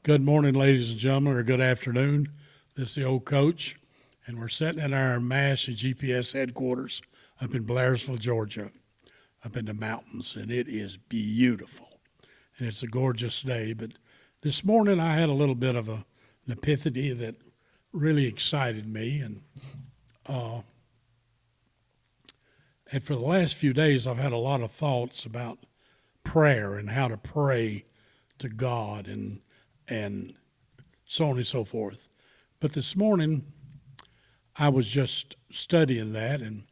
Good morning, ladies and gentlemen, or good afternoon. This is the old coach, and we're sitting in our M.A.S.H and GPS headquarters up in Blairsville, Georgia, up in the mountains, and it is beautiful. And it's a gorgeous day. But this morning I had a little bit of an epiphany that really excited me. And for the last few days, I've had a lot of thoughts about prayer and how to pray to God and so on and so forth. But this morning, I was just studying that, and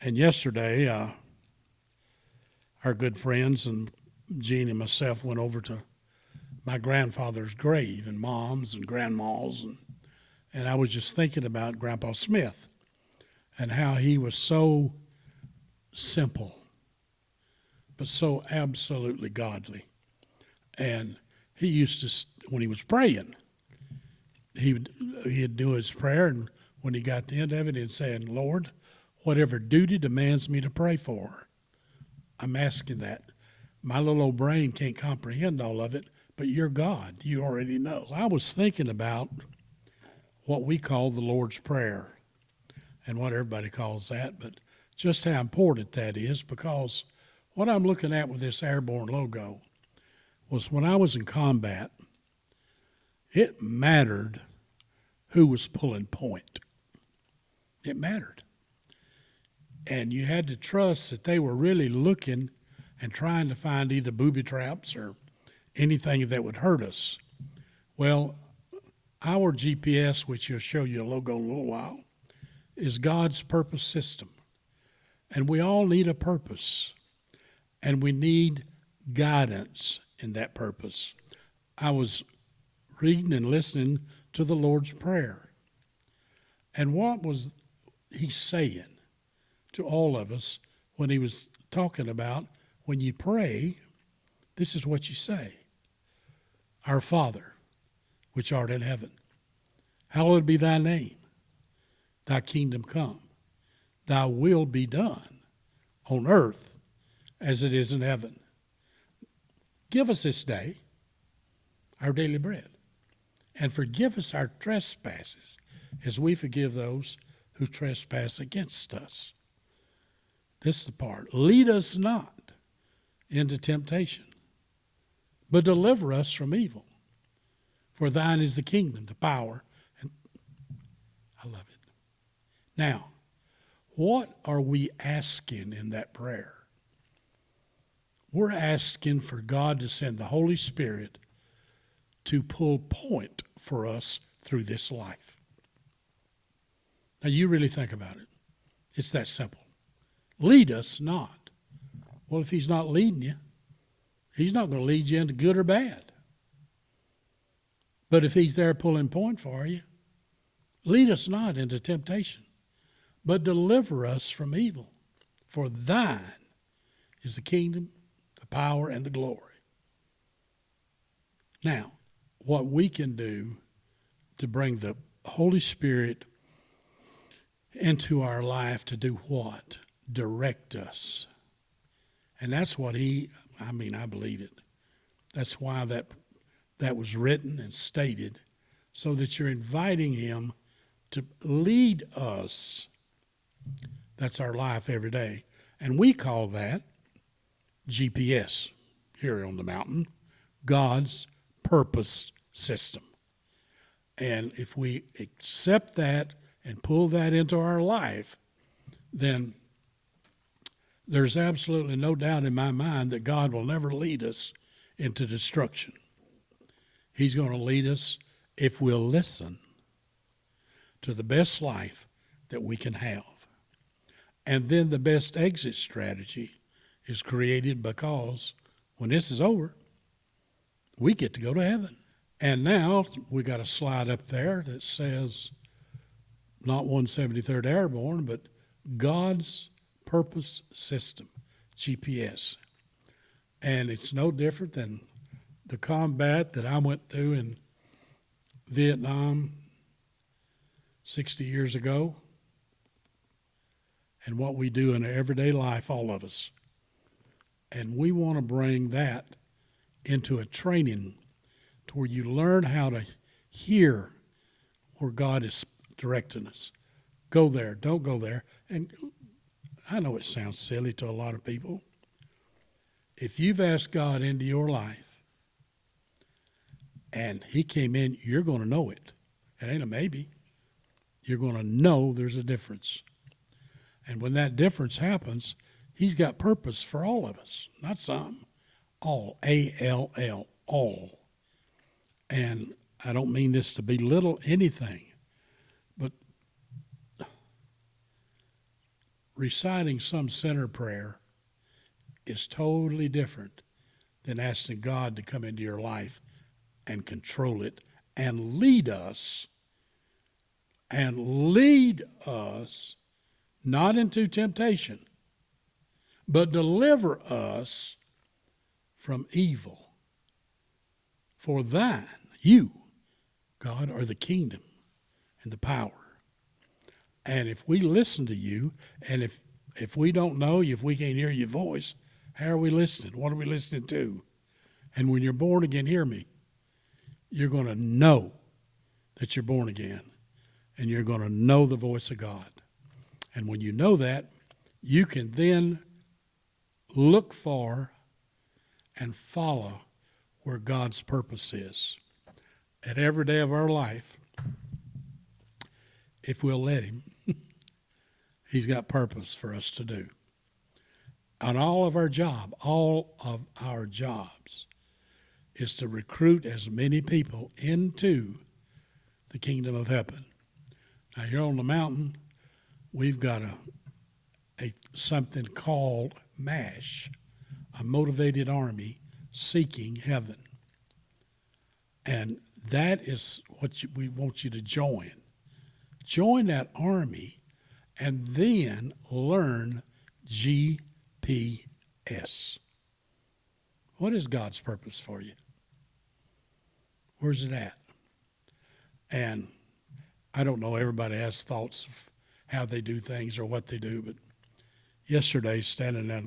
yesterday, our good friends and Jean and myself went over to my grandfather's grave and mom's and grandma's, and I was just thinking about Grandpa Smith and how he was so simple, but so absolutely godly. And he used to, when he was praying, he'd do his prayer, and when he got to the end of it, he'd say, "Lord, whatever duty demands me to pray for, I'm asking that. My little old brain can't comprehend all of it, but you're God. You already know." I was thinking about what we call the Lord's Prayer and what everybody calls that, but just how important that is, because what I'm looking at with this airborne logo was when I was in combat, it mattered who was pulling point. It mattered. And you had to trust that they were really looking and trying to find either booby traps or anything that would hurt us. Well, our GPS, which will show you a logo in a little while, is God's purpose system. And we all need a purpose, and we need guidance in that purpose. I was reading and listening to the Lord's Prayer. And what was he saying to all of us when he was talking about when you pray, this is what you say: Our Father, which art in heaven, hallowed be thy name. Thy kingdom come. Thy will be done on earth as it is in heaven. Give us this day our daily bread, and forgive us our trespasses as we forgive those who trespass against us. This is the part. Lead us not into temptation, but deliver us from evil. For thine is the kingdom, the power, and I love it. Now, what are we asking in that prayer? We're asking for God to send the Holy Spirit to pull point for us through this life. Now, you really think about it. It's that simple. Lead us not. Well, if he's not leading you, he's not going to lead you into good or bad. But if he's there pulling point for you, lead us not into temptation, but deliver us from evil. For thine is the kingdom, the power, and the glory. Now, what we can do to bring the Holy Spirit into our life to do what? Direct us. And that's what I believe it. That's why that was written and stated, so that you're inviting him to lead us. That's our life every day. And we call that GPS here on the mountain, God's purpose system. And if we accept that and pull that into our life, then there's absolutely no doubt in my mind that God will never lead us into destruction. He's going to lead us if we'll listen to the best life that we can have. And then the best exit strategy is created, because when this is over, we get to go to heaven. And now we got a slide up there that says not 173rd Airborne, but God's purpose system, GPS. And it's no different than the combat that I went through in Vietnam 60 years ago, and what we do in our everyday life, all of us. And we want to bring that into a training to where you learn how to hear where God is directing us. Go there, don't go there. And I know it sounds silly to a lot of people. If you've asked God into your life and he came in, you're going to know it. It ain't a maybe. You're going to know there's a difference. And when that difference happens, he's got purpose for all of us, not some. All, A-L-L, all. And I don't mean this to belittle anything, but reciting some sinner prayer is totally different than asking God to come into your life and control it and lead us not into temptation, but deliver us from evil. For thine, you, God, are the kingdom and the power. And if we listen to you, and if we don't know you, if we can't hear your voice, how are we listening? What are we listening to? And when you're born again, hear me, you're going to know that you're born again, and you're going to know the voice of God. And when you know that, you can then look for and follow where God's purpose is. At every day of our life, if we'll let him, he's got purpose for us to do. On all of our jobs is to recruit as many people into the kingdom of heaven. Now here on the mountain, we've got something called M.A.S.H, a motivated army seeking heaven. And that is what we want you to join. Join that army and then learn GPS. What is God's purpose for you? Where's it at? And I don't know, everybody has thoughts of how they do things or what they do, but yesterday, standing at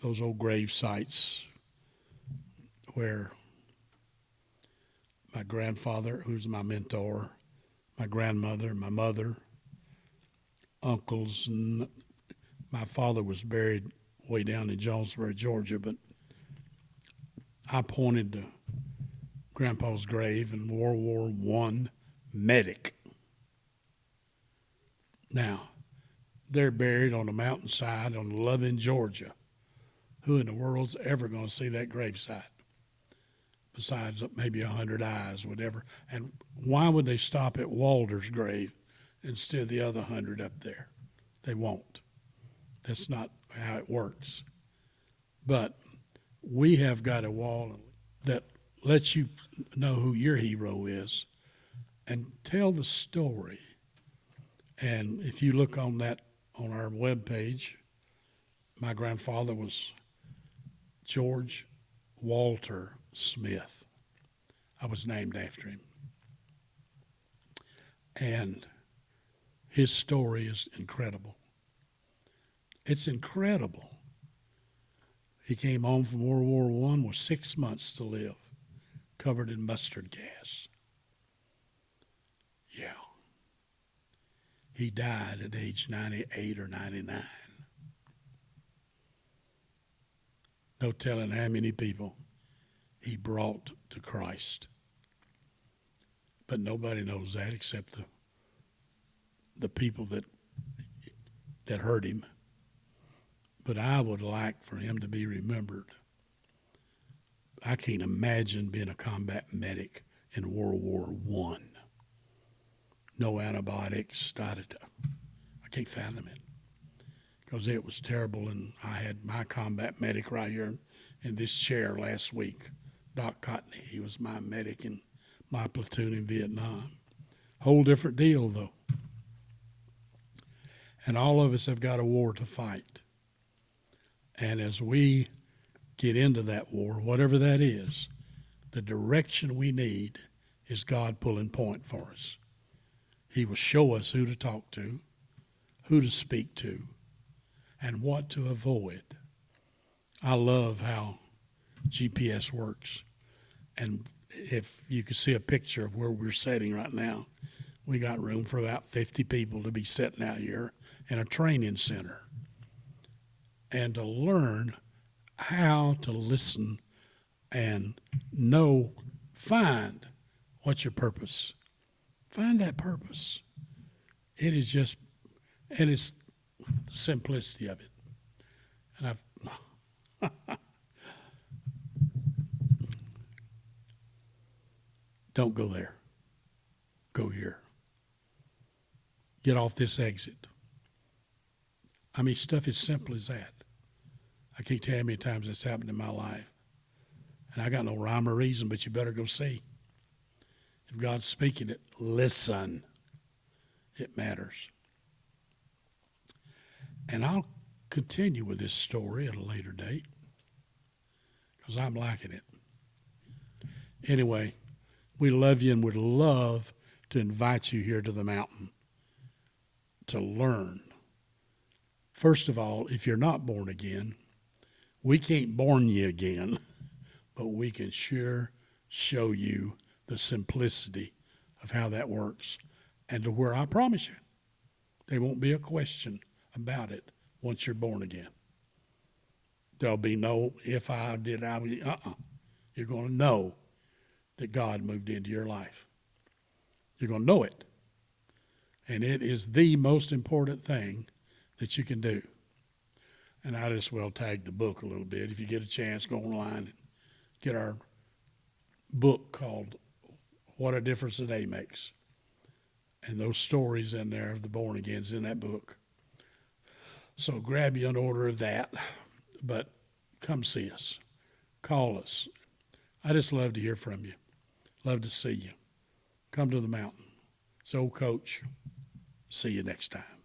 those old grave sites where my grandfather, who's my mentor, my grandmother, my mother, uncles, and my father was buried way down in Jonesboro, Georgia, but I pointed to Grandpa's grave in World War I, medic. Now, they're buried on a mountainside on Loving, Georgia. Who in the world's ever going to see that gravesite? Besides maybe 100 eyes, whatever. And why would they stop at Walter's grave instead of the other 100 up there? They won't. That's not how it works. But we have got a wall that lets you know who your hero is and tell the story. And if you look on our webpage, my grandfather was George Walter Smith. I was named after him. And his story is incredible. It's incredible. He came home from World War I with 6 months to live, covered in mustard gas. Yeah. He died at age 98 or 99. No telling how many people he brought to Christ. But nobody knows that except the people that hurt him. But I would like for him to be remembered. I can't imagine being a combat medic in World War I. No antibiotics, da-da-da. I can't fathom it. Because it was terrible, and I had my combat medic right here in this chair last week, Doc Cotney. He was my medic in my platoon in Vietnam. Whole different deal, though. And all of us have got a war to fight. And as we get into that war, whatever that is, the direction we need is God pulling point for us. He will show us who to talk to, who to speak to, and what to avoid. I love how GPS works. And if you could see a picture of where we're sitting right now, we got room for about 50 people to be sitting out here in a training center and to learn how to listen and find what's your purpose. Find that purpose. It is just, and it's the simplicity of it. And don't go there. Go here. Get off this exit. I mean, stuff as simple as that. I can't tell you how many times that's happened in my life. And I got no rhyme or reason, but you better go see. If God's speaking it, listen. It matters. And I'll continue with this story at a later date because I'm liking it. Anyway, we love you and would love to invite you here to the mountain to learn. First of all, if you're not born again, we can't born you again, but we can sure show you the simplicity of how that works and to where I promise you, there won't be a question about it once you're born again. There'll be no if I did, I would, You're going to know that God moved into your life. You're going to know it. And it is the most important thing that you can do. And I just will tag the book a little bit. If you get a chance, go online and get our book called What a Difference a Day Makes. And those stories in there of the born agains in that book. So grab you an order of that. But come see us. Call us. I just love to hear from you. Love to see you. Come to the mountain. So, Coach, see you next time.